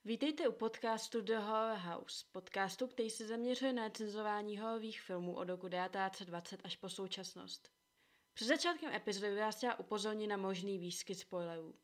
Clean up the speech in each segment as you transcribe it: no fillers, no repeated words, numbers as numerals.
Vítejte u podcastu The Horror House, podcastu, který se zaměřuje na recenzování hororových filmů od roku 1920 až po současnost. Před začátkem epizody vás chtěla upozornit na možný výskyt spoilerů.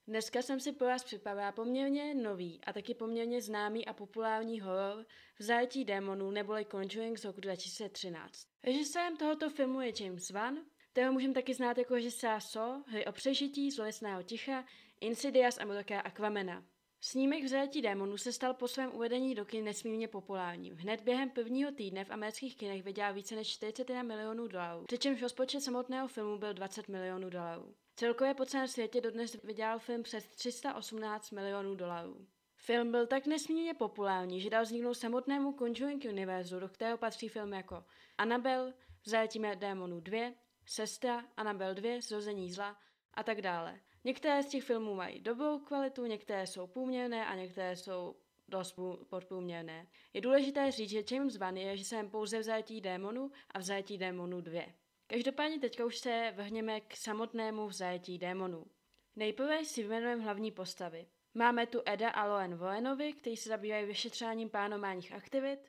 Dneska jsem si pro vás připravila poměrně nový a taky poměrně známý a populární horor V zajetí démonů neboli Conjuring z roku 2013. Režisérem tohoto filmu je James Wan, kterého můžeme taky znát jako režiséra Saw, Hry o přežití, Zlolesného ticha, Insidious a Mroké Aquamena. Snímek V zajetí démonů se stal po svém uvedení do kin nesmírně populárním. Hned během prvního týdne v amerických kinech vydělal více než 41 milionů dolarů, přičemž rozpočet samotného filmu byl 20 milionů dolarů. Celkově po celém světě dodnes vydělal film přes 318 milionů dolarů. Film byl tak nesmírně populární, že dal vzniknout samotnému Conjuring univerzu, do kterého patří filmy jako Annabelle, V zajetí démonů 2, Sestra, Annabelle 2, Zrození zla a tak dále. Některé z těch filmů mají dobrou kvalitu, některé jsou průměrné a některé jsou dost podprůměrné. Je důležité říct, že James Wan je režisérem pouze V zajetí démonů a V zajetí démonů 2. Každopádně teďka už se vrhneme k samotnému V zajetí démonů. Nejprve si vyjmenujeme hlavní postavy. Máme tu Eda a Loen Warrenovi, kteří se zabývají vyšetřováním paranormálních aktivit.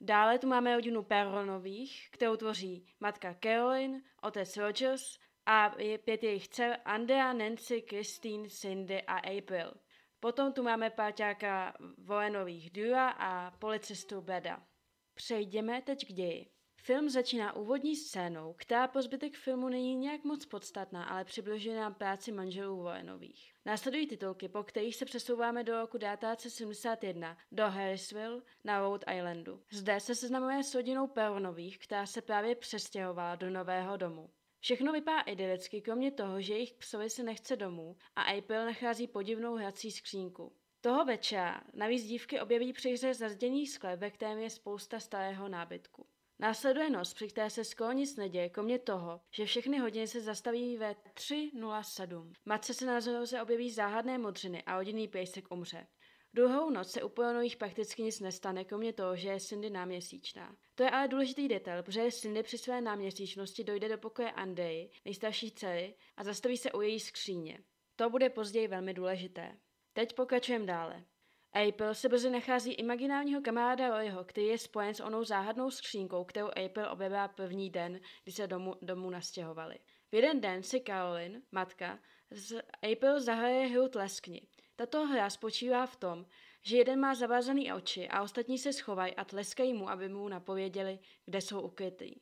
Dále tu máme rodinu Perronových, kterou tvoří matka Caroline, otec Rogers a 5 jejich dcer Andrea, Nancy, Christine, Cindy a April. Potom tu máme páťáka Warrenových Dura a policistu Beda. Přejdeme teď k ději. Film začíná úvodní scénou, která po zbytek filmu není nějak moc podstatná, ale přibližuje nám práci manželů Warrenových. Následují titulky, po kterých se přesouváme do roku 1971 do Harrisville na Rhode Islandu. Zde se seznamujeme s rodinou Perronových, která se právě přestěhovala do nového domu. Všechno vypadá idylicky, kromě toho, že jejich psovi se nechce domů a April nachází podivnou hrací skřínku. Toho večera navíc dívky objeví při hře zazděný sklep, ve kterém je spousta starého nábytku. Následuje noc, při které se skoro nic neděje, kromě toho, že všechny hodiny se zastaví ve 3:07. Matce se na zoroze objeví záhadné modřiny a rodinný pejsek umře. Druhou noc se u Perronových prakticky nic nestane, kromě toho, že je Cindy náměsíčná. To je ale důležitý detail, protože Cindy při své náměsíčnosti dojde do pokoje Andreji, nejstarší dcery, a zastaví se u její skříně. To bude později velmi důležité. Teď pokračujeme dále. April se brzy nachází imaginárního kamaráda Royho, který je spojen s onou záhadnou skřínkou, kterou April objevila první den, kdy se domů nastěhovali. V jeden den si Caroline, matka, z April zahraje hru Tleskni. Tato hra spočívá v tom, že jeden má zavázaný oči a ostatní se schovají a tleskají mu, aby mu napověděli, kde jsou ukrytý.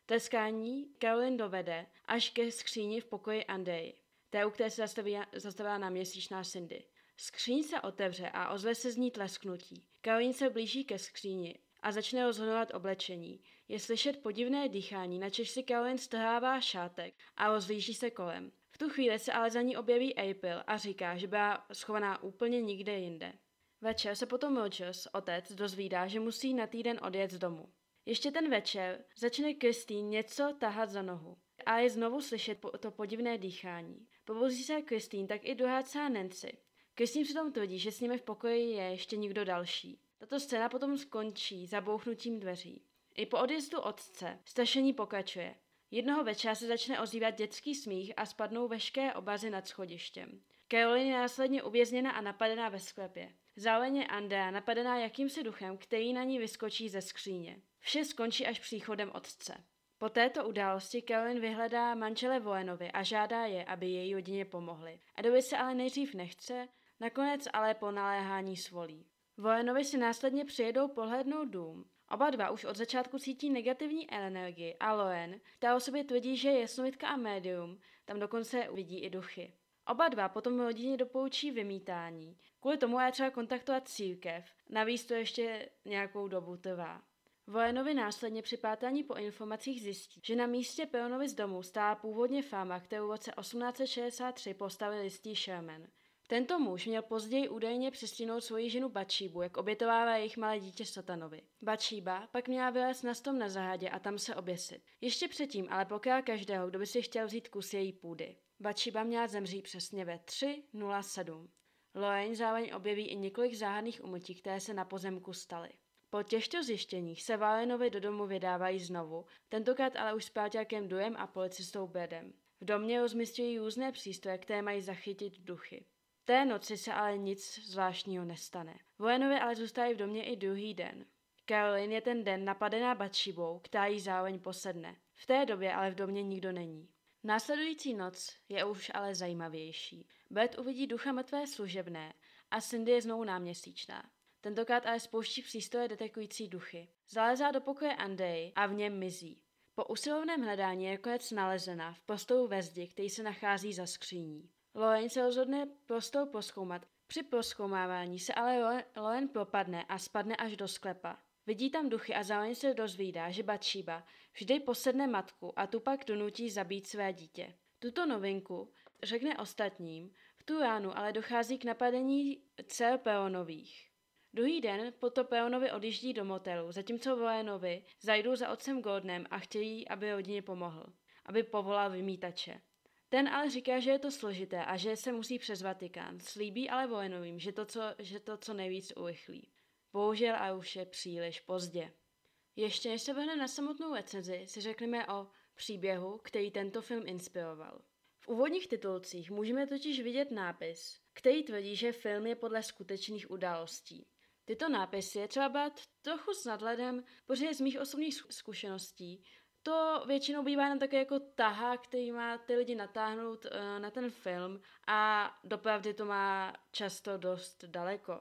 Tleskání Caroline dovede až ke skříni v pokoji Andreji, té, u které se zastavila náměsíčná Cindy. Skříň se otevře a ozve se z ní tlesknutí. Caroline se blíží ke skříni a začne rozhodovat oblečení. Je slyšet podivné dýchání, načež si Caroline strhává šátek a rozlíží se kolem. V tu chvíli se ale za ní objeví April a říká, že byla schovaná úplně nikde jinde. Večer se potom Rogers, otec, dozvídá, že musí na týden odjet z domu. Ještě ten večer začne Christine něco tahat za nohu a je znovu slyšet to podivné dýchání. Pobouzí se Christine, tak i druhá dcera Nancy. Christine přitom tvrdí, že s nimi v pokoji je ještě někdo další. Tato scéna potom skončí zabouchnutím dveří. I po odjezdu otce strašení pokračuje. Jednoho večera se začne ozývat dětský smích a spadnou veškeré obrazy nad schodištěm. Caroline je následně uvězněna a napadená ve sklepě. Zároveň je Andrea napadená jakýmsi duchem, který na ní vyskočí ze skříně. Vše skončí až příchodem otce. Po této události Caroline vyhledá manžele Warrenovi a žádá je, aby její rodině pomohli. Edovi se ale nejdřív nechce, nakonec ale po naléhání svolí. Warrenovi si následně přijedou pohlédnout dům. Oba dva už od začátku cítí negativní energii a Loen, která o sobě tvrdí, že je jasnovidka a médium, tam dokonce uvidí i duchy. Oba dva potom rodině doporučí vymítání. Kvůli tomu je třeba kontaktovat církev, navíc to ještě nějakou dobu trvá. Warrenovi následně při pátání po informacích zjistí, že na místě Perronovy z domu stála původně farma, kterou v roce 1863 postavil jistý Sherman. Tento muž měl později údajně přistihnout svoji ženu Batšíbu, jak obětovává jejich malé dítě Satanovi. Batšíba pak měla vylézt na strom na zahradě a tam se oběsit. Ještě předtím ale pokryla každého, kdo by si chtěl vzít kus její půdy. Batšíba měla zemřít přesně ve 3:07. Lorraine zároveň objeví i několik záhadných úmrtí, které se na pozemku staly. Po těchto zjištěních se Warrenovi do domu vydávají znovu, tentokrát ale už s páťákem Durem a policistou Bedem. V domě rozmisťují různé přístroje, které mají zachytit duchy. Té noci se ale nic zvláštního nestane. Vojánovi ale zůstávají v domě i druhý den. Caroline je ten den napadená Batšibou, která jí zároveň posedne. V té době ale v domě nikdo není. Následující noc je už ale zajímavější. Beth uvidí ducha mrtvé služebné a Cindy je znovu náměsíčná. Tentokrát ale spouští přístroje detekující duchy. Zalézá do pokoje Andrej a v něm mizí. Po usilovném hledání je nakonec nalezena v prostoru ve zdi, který se nachází za skříní. Lorraine se rozhodne prostor prozkoumat. Při prozkoumávání se ale Lorraine propadne a spadne až do sklepa. Vidí tam duchy a zároveň se dozvídá, že Batšíba vždy posedne matku a tu pak donutí zabít své dítě. Tuto novinku řekne ostatním, v tu ránu ale dochází k napadení dcer Peronových. Druhý den potom Peronovi odjíždí do motelu, zatímco Lorrainovi zajdou za otcem Gordonem a chtějí, aby rodině pomohl, aby povolal vymítače. Ten ale říká, že je to složité a že se musí přes Vatikán. Slíbí ale Lorrainovým, že to co nejvíc urychlí. Bohužel a už je příliš pozdě. Ještě než se vrhneme na samotnou recenzi, si řekneme o příběhu, který tento film inspiroval. V úvodních titulcích můžeme totiž vidět nápis, který tvrdí, že film je podle skutečných událostí. Tyto nápisy je třeba brát trochu s nadhledem, protože z mých osobních zkušeností to většinou bývá jenom také jako tahák, který má ty lidi natáhnout na ten film a dopravdy to má často dost daleko.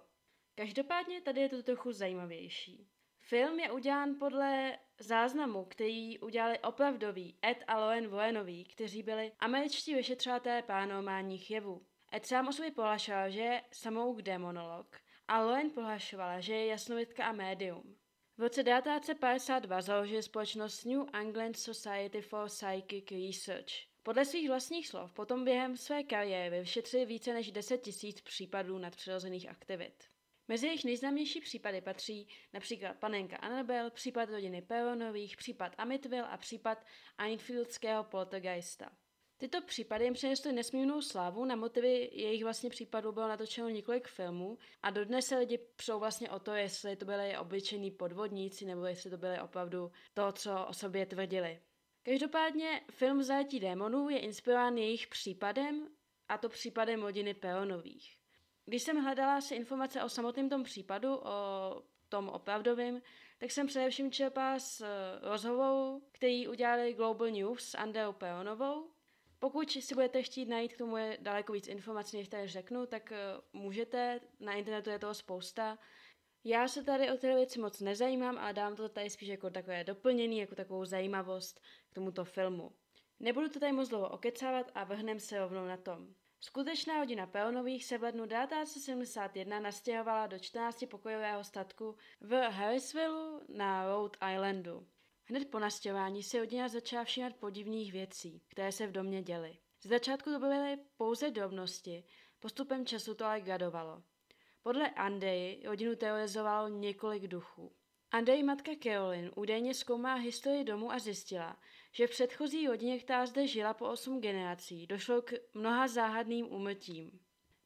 Každopádně tady je to trochu zajímavější. Film je udělán podle záznamu, který udělali opravdoví Ed a Lorraine Warrenoví, kteří byli američtí vyšetřovatelé paranormálních jevů. Ed sám o sobě prohlašoval, že je samouk démonolog a Lorraine prohlašovala, že je jasnovidka a médium. V roce 1952 založili společnost New England Society for Psychic Research. Podle svých vlastních slov potom během své kariéry vyšetřili více než 10 000 případů nadpřirozených aktivit. Mezi jejich nejznámější případy patří například panenka Annabelle, případ rodiny Peronových, případ Amityville a případ Enfieldského poltergeista. Tyto případy jim přinesly nesmírnou slávu, na motivy jejich vlastně případů bylo natočeno několik filmů a dodnes se lidi přou vlastně o to, jestli to byli obyčejní podvodníci nebo jestli to byly opravdu to, co o sobě tvrdili. Každopádně film Zajetí démonů je inspirován jejich případem, a to případem rodiny Peronových. Když jsem hledala si informace o samotném tom případu, o tom opravdovém, tak jsem především čerpala z rozhovoru, který udělali Global News s Andreou Peronovou. Pokud si budete chtít najít k tomu daleko víc informací, než tady řeknu, tak můžete, na internetu je toho spousta. Já se tady o tyhle věci moc nezajímám, ale dám to tady spíš jako takové doplnění, jako takovou zajímavost k tomuto filmu. Nebudu to tady moc dlouho okecávat a vrhneme se rovnou na tom. Skutečná rodina Peronových se v lednu 1971 nastěhovala do 14-pokojového statku v Harrisville na Rhode Islandu. Hned po nastěhování si rodina začala všímat podivných věcí, které se v domě děly. Z začátku to byly pouze drobnosti, postupem času to ale gradovalo. Podle Andreji rodinu terorizovalo několik duchů. Andrej matka Caroline údajně zkoumá historii domu a zjistila, že v předchozí rodině, která zde žila po 8 generací, došlo k mnoha záhadným úmrtím.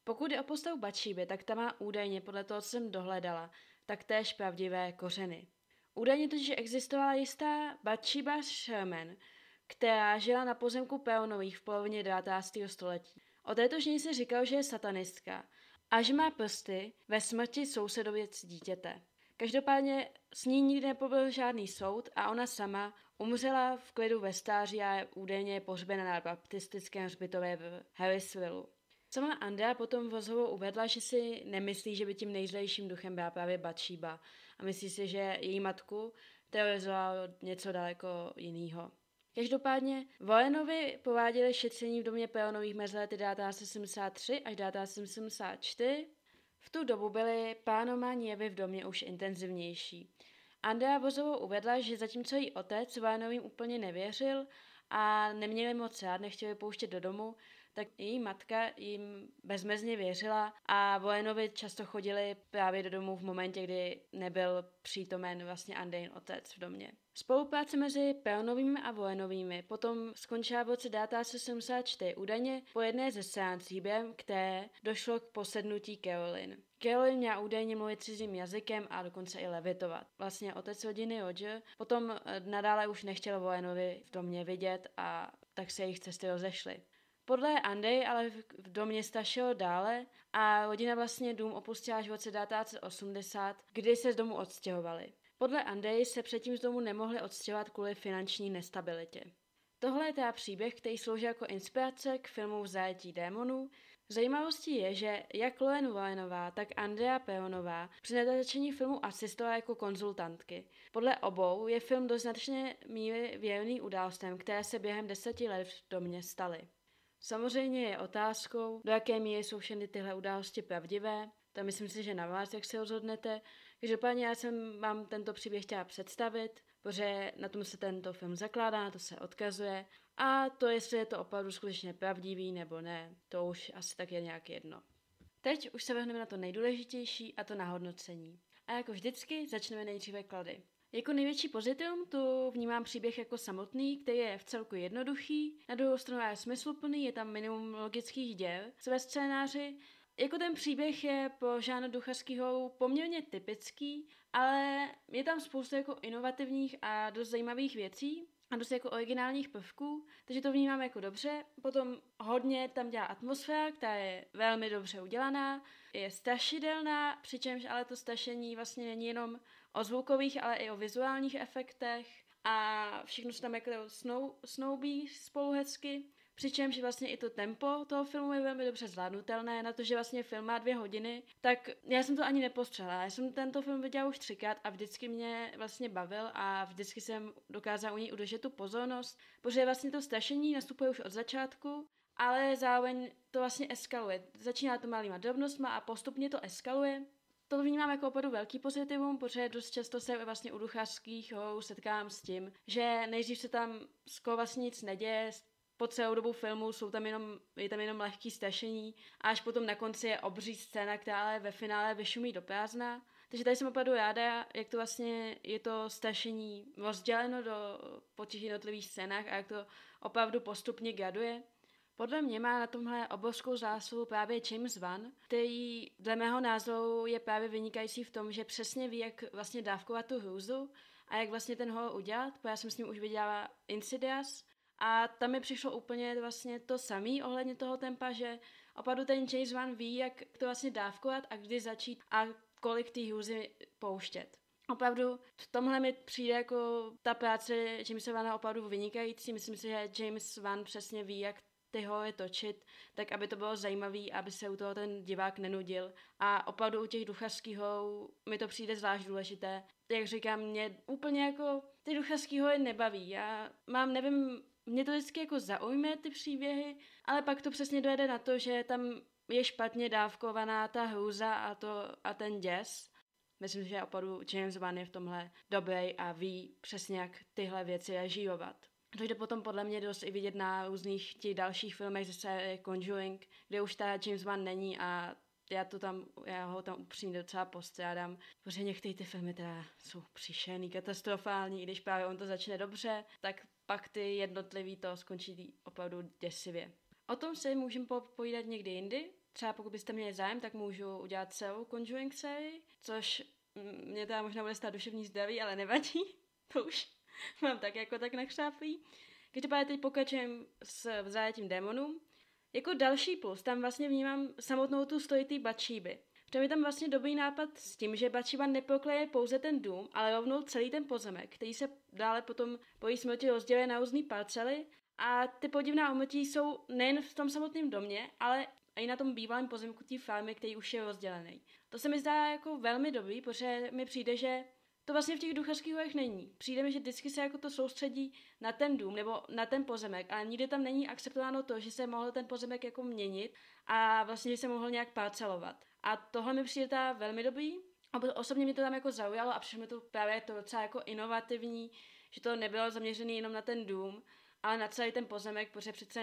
Pokud je o postavu Batšíby, tak ta má údajně, podle toho, co jsem dohledala, taktéž pravdivé kořeny. Údajně totiž existovala jistá Batšíba Sherman, která žila na pozemku Peronových v polovině 19. století. O této ženě se říkalo, že je satanistka a že má prsty ve smrti sousedově dítěte. Každopádně s ní nikdy nepobyl žádný soud a ona sama umřela v klidu ve stáří a údajně pohřbena na baptistickém hřbitově v Harrisville. Sama Andrea potom v rozhovoru uvedla, že si nemyslí, že by tím nejzlejším duchem byla právě Batšíba a myslí si, že její matku terorizovalo něco daleko jiného. Každopádně Warrenovi prováděli šetření v domě Peronových mezi lety 1973 až 1974. V tu dobu byly paranormální jevy v domě už intenzivnější. Andrea Vozovou uvedla, že zatímco její otec Warrenovým úplně nevěřil a neměli moc rád, nechtěli pouštět do domu, tak její matka jim bezmezně věřila a Warrenovi často chodili právě do domu v momentě, kdy nebyl přítomen vlastně Andrein otec v domě. Spolupráce mezi Peronovými a Warrenovými potom skončila v roce 1974 údajně po jedné ze seancí, během které došlo k posednutí Caroline. Caroline měla údajně mluvit cizím jazykem a dokonce i levitovat. Vlastně otec rodiny Roger potom nadále už nechtěl Warrenovi v domě vidět a tak se jejich cesty rozešly. Podle Andy ale do města šel dále a rodina vlastně dům opustila až v roce 1980, kdy se z domu odstěhovali. Podle Andy se předtím z domu nemohli odstěhovat kvůli finanční nestabilitě. Tohle je teda příběh, který slouží jako inspirace k filmu V zajetí démonů. Zajímavostí je, že jak Loren Warrenová, tak Andrea Peronová při natáčení filmu asistovala jako konzultantky. Podle obou je film do značné míry věrný událostem, které se během 10 let v domě staly. Samozřejmě je otázkou, do jaké míry jsou všechny tyhle události pravdivé. To myslím si, že na vás, jak se rozhodnete. Každopádně já jsem vám tento příběh chtěla představit, protože na tom se tento film zakládá, na to se odkazuje. A to, jestli je to opravdu skutečně pravdivý nebo ne, to už asi tak je nějak jedno. Teď už se vrhneme na to nejdůležitější, a to na hodnocení. A jako vždycky začneme nejdříve klady. Jako největší pozitivum tu vnímám příběh jako samotný, který je v celku jednoduchý, na druhou stranu je smysluplný, je tam minimum logických děl ve scénáři. Jako ten příběh je po žánru duchařských horů poměrně typický, ale je tam spoustu jako inovativních a dost zajímavých věcí a dost jako originálních prvků, takže to vnímám jako dobře. Potom hodně tam dělá atmosféra, která je velmi dobře udělaná, je strašidelná, přičemž ale to strašení vlastně není jenom o zvukových, ale i o vizuálních efektech a všechno se tam jako snoubí spolu hezky. Přičemž vlastně i to tempo toho filmu je velmi dobře zvládnutelné, na to, že vlastně film má 2 hodiny, tak já jsem to ani nepostřela. Já jsem tento film viděla už 3krát a vždycky mě vlastně bavil a vždycky jsem dokázala u něj udržet tu pozornost, protože vlastně to strašení nastupuje už od začátku, ale zároveň to vlastně eskaluje. Začíná to malýma drobnostma a postupně to eskaluje. To vnímám jako opravdu velký pozitivum, protože dost často se vlastně u duchařských horů setkám s tím, že nejdřív se tam skoro vlastně nic neděje, po celou dobu filmu je tam jenom lehký strašení a až potom na konci je obří scéna, která ale ve finále vyšumí do prázdna. Takže tady jsem opravdu ráda, jak to vlastně je to strašení rozděleno po těch jednotlivých scénách a jak to opravdu postupně graduje. Podle mě má na tomhle obrovskou zásluhu právě James Wan, který dle mého názoru je právě vynikající v tom, že přesně ví, jak vlastně dávkovat tu hrůzu a jak vlastně ten horor udělat, protože já jsem s ním už viděla Insidious a tam mi přišlo úplně vlastně to samé ohledně toho tempa, že opravdu ten James Wan ví, jak to vlastně dávkovat a kdy začít a kolik té hrůzy pouštět. Opravdu v tomhle mi přijde jako ta práce Jamesa Vana opravdu vynikající. Myslím si, že James Wan přesně ví, jak ty hory točit, tak aby to bylo zajímavý, aby se u toho ten divák nenudil. A opravdu u těch duchařských horů mi to přijde zvlášť důležité. Jak říkám, mě úplně jako ty duchařský hory nebaví. Mě to vždycky jako zaujme ty příběhy, ale pak to přesně dojede na to, že tam je špatně dávkovaná ta hrůza a ten děs. Myslím, že opravdu James Wan je v tomhle dobrý a ví přesně, jak tyhle věci režírovat. To jde potom podle mě dost i vidět na různých těch dalších filmech ze série Conjuring, kde už ta James Wan není a já ho tam upřímně docela postrádám, protože některé ty filmy teda jsou příšerný, katastrofální, i když právě on to začne dobře, tak pak ty jednotlivý to skončí opravdu děsivě. O tom si můžeme povídat někdy jindy, třeba pokud byste měli zájem, tak můžu udělat celou Conjuring sérii, což mě teda možná bude stát duševní zdraví, ale nevadí, to už mám tak nakřáplý. Každopádně teď pokračujeme s V zajetím démonů. Jako další plus, tam vlastně vnímám samotnou tu story té Batšíby. To je tam vlastně dobrý nápad s tím, že Batšíba neprokleje pouze ten dům, ale rovnou celý ten pozemek, který se dále potom po její smrti rozděluje na různý parcely. A ty podivná umrtí jsou nejen v tom samotném domě, ale i na tom bývalém pozemku té farmy, který už je rozdělený. To se mi zdá jako velmi dobrý, protože mi přijde, že to vlastně v těch duchařských horech není. Přijde mi, že vždycky se jako to soustředí na ten dům nebo na ten pozemek, ale nikdy tam není akceptováno to, že se mohl ten pozemek jako měnit a vlastně, že se mohl nějak parcelovat. A tohle mi přijde teda velmi dobrý. Osobně mě to tam jako zaujalo a přišlo mi to právě to docela jako inovativní, že to nebylo zaměřené jenom na ten dům, ale na celý ten pozemek, protože přece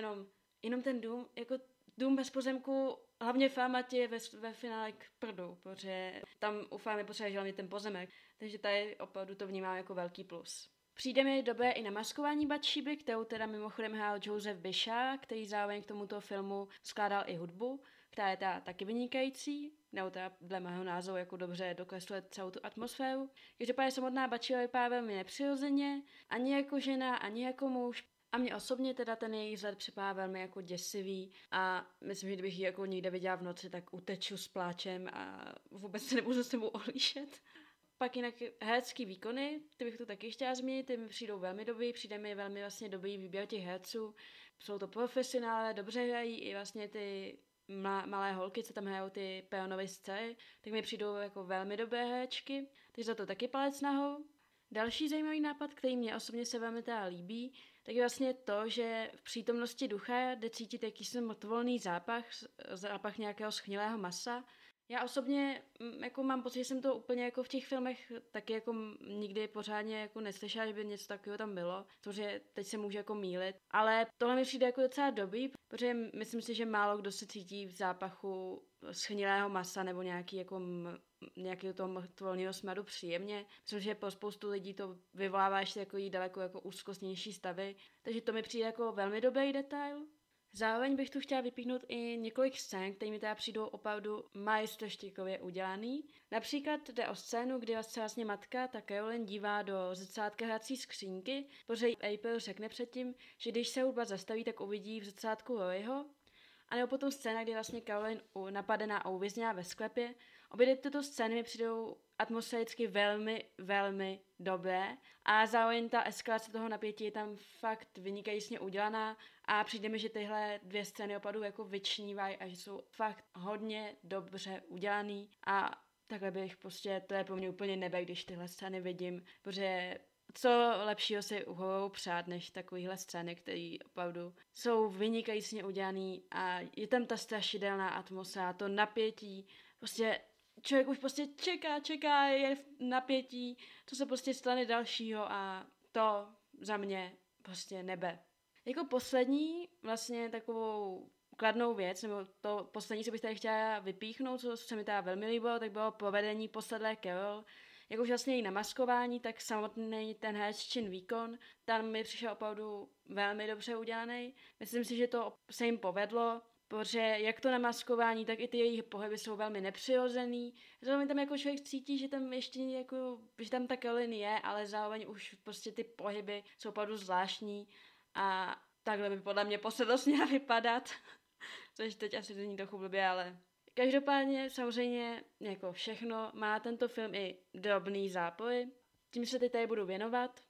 jenom ten dům, jako dům bez pozemku, hlavně farma ti je ve finále k prdu, protože tam u farmy potřebuje hlavně ten pozemek, takže tady opravdu to vnímám jako velký plus. Přijde mi dobré i na maskování Batšíby, kterou teda mimochodem hrál Joseph Bishara, který zároveň k tomuto filmu skládal i hudbu, která je teda taky vynikající, nebo teda dle mého názoru jako dobře dokresluje celou tu atmosféru. Každopádně samotná Batšíba vypadá velmi nepřirozeně, ani jako žena, ani jako muž. A mě osobně teda ten její vzhled připadá velmi jako děsivý a myslím, že kdybych ji jako někde viděla v noci, tak uteču s pláčem a vůbec se nemůžu s sebou ohlížet. Pak jinak herecký výkony, ty bych tu taky chtěla zmínit, ty mi přijdou velmi dobrý, přijde mi velmi vlastně dobrý výběr těch herců. Jsou to profesionálé, dobře hrají i vlastně ty malé holky, co tam hrajou ty peonové scény, tak mi přijdou jako velmi dobré herečky, takže za to taky palec nahoru. Další zajímavý nápad, který mě osobně se velmi teda líbí, tak je vlastně to, že v přítomnosti ducha jde cítit jakýsi mrtvolný zápach nějakého schnilého masa. Já osobně jako mám pocit, že jsem to úplně jako v těch filmech taky jako nikdy pořádně jako neslyšela, že by něco takového tam bylo, protože teď se může jako mýlit, ale tohle mi přijde jako docela dobrý, protože myslím si, že málo kdo se cítí v zápachu schnilého masa nebo nějakého toho mrtvolného smradu příjemně. Myslím, že pro spoustu lidí to vyvolává ještě takový daleko jako úzkostnější stavy, takže to mi přijde jako velmi dobrý detail. Zároveň bych tu chtěla vypíchnout i několik scén, které mi teda přijdou opravdu majstrštíkově udělaný. Například jde o scénu, kdy vlastně matka, ta Caroline, dívá do zrcátka hrací skřínky, protože April řekne předtím, že když se hudba zastaví, tak uvidí v zrcátku Roryho. A nebo potom scéna, kdy vlastně Caroline napadená a uvězněná ve sklepě. Obě tyto scény mi přijdou atmosféricky velmi, velmi dobré a zároveň ta eskalace toho napětí je tam fakt vynikajícně udělaná a přijde mi, že tyhle dvě scény opravdu jako vyčnívají a že jsou fakt hodně dobře udělaný a takhle bych prostě, to je pro mě úplně nebe, když tyhle scény vidím, protože co lepšího si uhorou přát, než takovýhle scény, které opravdu jsou vynikajícně udělaný a je tam ta strašidelná atmosféra, to napětí, prostě člověk už prostě čeká, je v napětí, co se prostě stane dalšího a to za mě prostě nebe. Jako poslední vlastně takovou kladnou věc, nebo to poslední, co bych tady chtěla vypíchnout, co se mi teda velmi líbilo, tak bylo provedení posadlé Carol. Jak už vlastně její namaskování, tak samotný ten hereční výkon, tam mi přišel opravdu velmi dobře udělaný. Myslím si, že to se jim povedlo, protože jak to namaskování, tak i ty jejich pohyby jsou velmi nepřirozený. Zároveň tam jako člověk cítí, že tam ještě jako, že tam ta Caroline je, ale zároveň už prostě ty pohyby jsou opravdu zvláštní a takhle by podle mě posedlost měla vypadat. Což teď asi zní trochu blbě, ale každopádně samozřejmě jako všechno má tento film i drobný zápory. Tím se teď tady budu věnovat.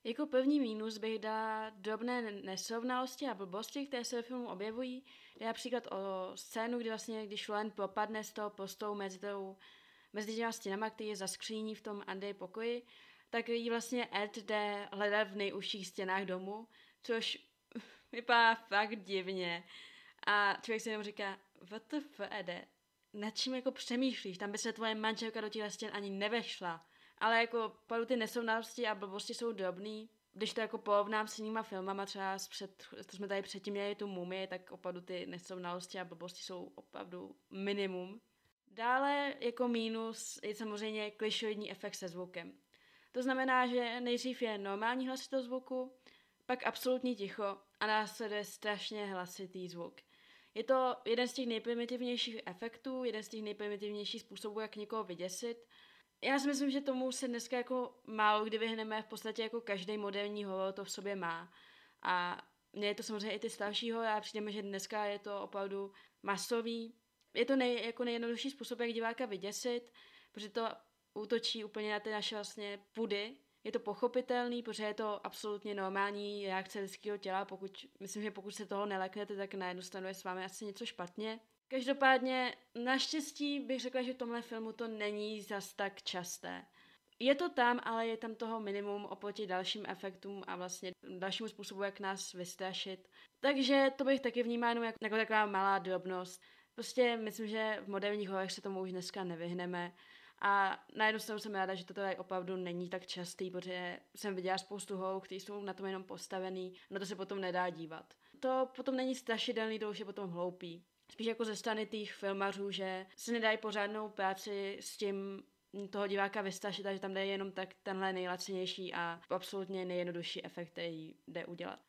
Jako první mínus bych dala drobné nesrovnalosti a blbosti, které se ve filmu objevují. Jde například o scénu, kdy vlastně, když Lauren propadne z toho postoru mezi těma stěnama, který je za skříní v tom Andy pokoji, tak jí vlastně Ed jde hledat v nejužších stěnách domu, což vypadá fakt divně. A člověk si jenom říká, WTF, Ede, nad čím jako přemýšlíš, tam by se tvoje manželka do těchto stěn ani nevešla. Ale jako opravdu ty nesrovnalosti a blbosti jsou drobný. Když to jako porovnám s jinýma filmama, třeba to jsme tady předtím měli tu Mumii, tak opravdu ty nesrovnalosti a blbosti jsou opravdu minimum. Dále jako mínus je samozřejmě klišoidní efekt se zvukem. To znamená, že nejdřív je normální hlasitost zvuku, pak absolutní ticho a následuje strašně hlasitý zvuk. Je to jeden z těch nejprimitivnějších efektů, jeden z těch nejprimitivnějších způsobů, jak někoho vyděsit. Já si myslím, že tomu se dneska jako málo kdy vyhneme, v podstatě jako každý moderní horor to v sobě má. A mně je to samozřejmě i ty starší horor a přijde mi, že dneska je to opravdu masový. Je to jako nejjednodušší způsob, jak diváka vyděsit, protože to útočí úplně na ty naše vlastně pudy. Je to pochopitelný, protože je to absolutně normální reakce lidského těla, myslím, že pokud se toho neleknete, tak na jednu stranu je s vámi asi něco špatně. Každopádně naštěstí bych řekla, že v tomhle filmu to není zas tak časté. Je to tam, ale je tam toho minimum oproti dalším efektům a vlastně dalšímu způsobu, jak nás vystrašit. Takže to bych taky vnímala jenom jako taková malá drobnost. Prostě myslím, že v moderních hororech se tomu už dneska nevyhneme. A na jednu stranu jsem ráda, že to tady opravdu není tak častý, protože jsem viděla spoustu hororů, které jsou na tom jenom postavený, na to se potom nedá dívat. To potom není strašidelný, to už je potom hloupý. Spíš jako ze strany těch filmařů, že se nedají pořádnou práci s tím toho diváka vystrašit, a že tam jde jenom tak tenhle nejlacinější a absolutně nejjednodušší efekt, který jde udělat.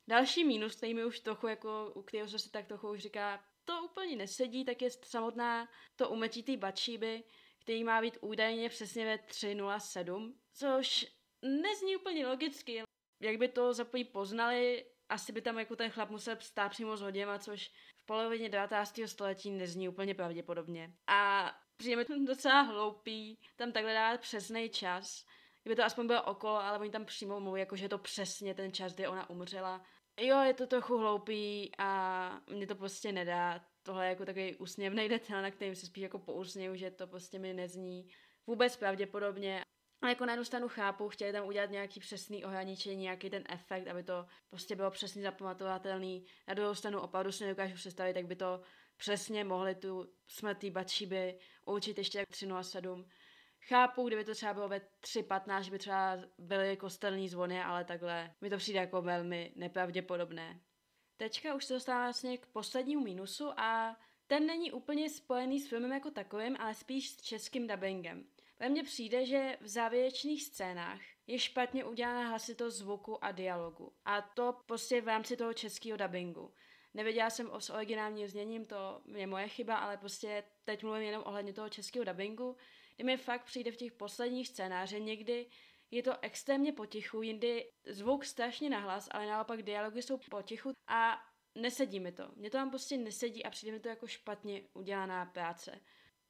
Další mínus, který mi už trochu jako, u kterého se tak trochu už říká, to úplně nesedí, tak je samotná to umytí té Batšíby, který má být údajně přesně ve 3:07, což nezní úplně logicky. Jak by to za poznali, asi by tam jako ten chlap musel stát přímo s hodněma, což v polovině 19. století nezní úplně pravděpodobně. A přijde mi to docela hloupý tam takhle dát přesný čas. Kdyby to aspoň bylo okolo, ale oni tam přímo mluví, jako že je to přesně ten čas, kdy ona umřela. Jo, je to trochu hloupý a mě to prostě nedá. Tohle je jako takový úsměvný detail, na kterým se spíš jako pousměju, že to prostě mi nezní vůbec pravděpodobně. Ale jako na jednu stranu chápu, chtěli tam udělat nějaký přesný ohraničení, nějaký ten efekt, aby to prostě bylo přesně zapamatovatelný. Na druhou stranu opravdu si nedokážu představit, tak by to přesně mohli tu smrt té Batšíby určit ještě jak 3:07. Chápu, kdyby to třeba bylo ve 3:15, že by třeba byly kostelní zvony, ale takhle mi to přijde jako velmi nepravděpodobné. Teďka už se dostává vlastně k poslednímu mínusu a ten není úplně spojený s filmem jako takovým, ale spíš s českým dubbingem. Ve mně přijde, že v závěrečných scénách je špatně udělaná hlasitost zvuku a dialogu. A to prostě v rámci toho českého dubbingu. Nevěděla jsem s originálním zněním, to je moje chyba, ale prostě teď mluvím jenom ohledně toho českého dubbingu, kdy mi fakt přijde v těch posledních scénách, že někdy je to extrémně potichu, jindy zvuk strašně nahlas, ale naopak dialogy jsou potichu a nesedí mi to. Mně to tam prostě nesedí a přijde mi to jako špatně udělaná práce.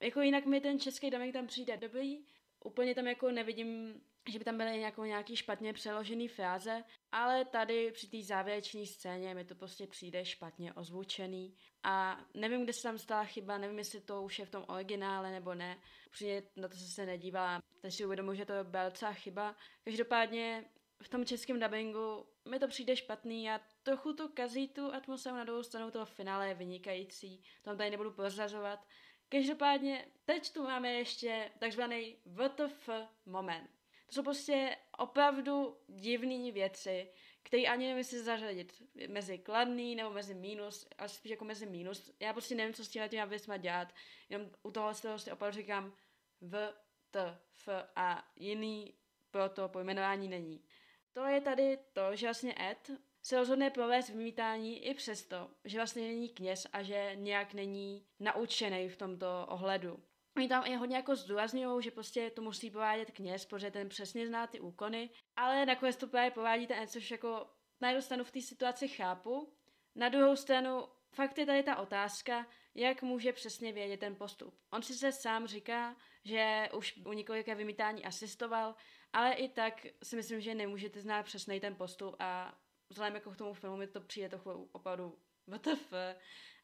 Jako jinak mi ten český dubbing tam přijde dobrý, úplně tam jako nevidím, že by tam byly nějaký špatně přeložený fráze, ale tady při té závěrečné scéně mi to prostě přijde špatně ozvučený a nevím, kde se tam stala chyba, nevím, jestli to už je v tom originále nebo ne, přijde na to se nedívala, teď si uvědomuji, že to byla docela chyba. Každopádně v tom českém dubbingu mi to přijde špatný a trochu to kazí tu atmosféru, na druhou stranu toho finále je vynikající, to tady nebudu prozrazovat. Každopádně teď tu máme ještě takzvaný WTF moment. To jsou prostě opravdu divné věci, které ani nevím, jestli zařadit mezi kladný nebo mezi mínus, ale spíš jako mezi mínus. Já prostě nevím, co s těma věcma dělat, jenom u toho si opravdu říkám WTF a jiný pro to pojmenování není. To je tady to, že vlastně Ed se rozhodne provést vymítání i přesto, že vlastně není kněz a že nějak není naučený v tomto ohledu. Oni tam je hodně jako zdůrazňují, že prostě to musí provádět kněz, protože ten přesně zná ty úkony, ale nakonec to právě provádí ten Ed, což jako na jednu stranu v té situaci chápu, na druhou stranu fakt je tady ta otázka, jak může přesně vědět ten postup. On si se sám říká, že už u několika vymítání asistoval, ale i tak si myslím, že nemůžete znát přesný ten postup a vzhledem jako k tomu filmu mi to přijde trochu opravdu WTF,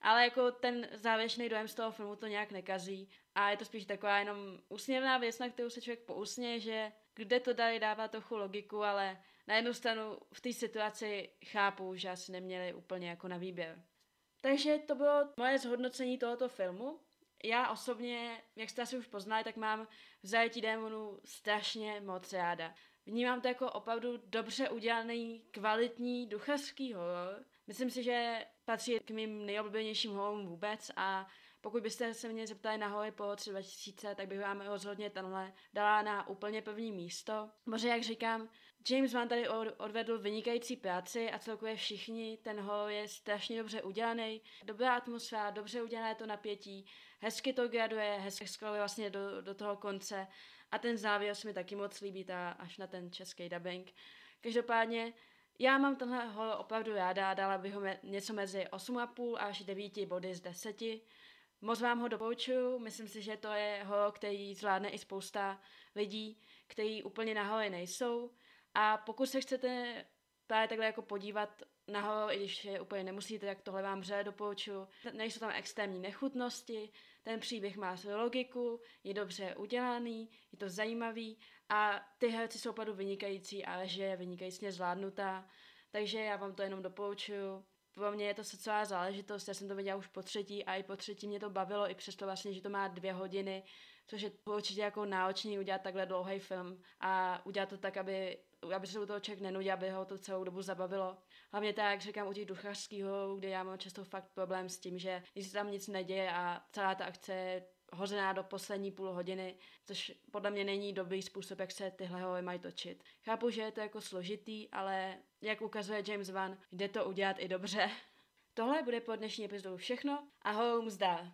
ale jako ten závěrečný dojem z toho filmu to nějak nekazí a je to spíš taková jenom úsměvná věc, na kterou se člověk pousně, že kde to tady dává trochu logiku, ale na jednu stranu v té situaci chápu, že asi neměli úplně jako na výběr. Takže to bylo moje zhodnocení tohoto filmu. Já osobně, jak jste asi už poznali, tak mám v Zajetí démonů strašně moc ráda. Vnímám to jako opravdu dobře udělaný, kvalitní, duchařský horor. Myslím si, že patří k mým nejoblíbenějším hororům vůbec a pokud byste se mě zeptali na horory po roce 2000, tak bych vám rozhodně tenhle dala na úplně první místo. Možná jak říkám, James Wan tady odvedl vynikající práci a celkově všichni, ten horor je strašně dobře udělaný, dobrá atmosféra, dobře udělané to napětí, hezky to graduje, hezky skaluje vlastně do toho konce a ten závěr se mi taky moc líbí, až na ten český dubbing. Každopádně já mám tenhle horor opravdu ráda, dala bych ho něco mezi 8,5 až 9 body z 10. Moc vám ho doporučuju, myslím si, že to je horor, který zvládne i spousta lidí, kteří úplně na horory nejsou. A pokud se chcete právě takhle jako podívat na horor, i když je úplně nemusíte, tak tohle vám vřele doporučuju. Nejsou tam extrémní nechutnosti, ten příběh má svou logiku, je dobře udělaný, je to zajímavý a ty herci jsou opravdu vynikající a režie je vynikajícně zvládnutá, takže já vám to jenom doporučuju. Pro mě je to srdcová záležitost, já jsem to viděla už po třetí a i po třetí mě to bavilo, i přesto vlastně, že to má 2 hodiny, což je určitě jako náročný udělat takhle dlouhý film a udělat to tak, aby se u toho člověk nenudil, aby ho to celou dobu zabavilo. Hlavně tak, jak říkám, u těch duchařských hororů, kde já mám často fakt problém s tím, že když se tam nic neděje a celá ta akce je hozená do poslední půl hodiny, což podle mě není dobrý způsob, jak se tyhle horory mají točit. Chápu, že je to jako složitý, ale jak ukazuje James Wan, jde to udělat i dobře. Tohle bude pro dnešní epizodu všechno a hororům zdar!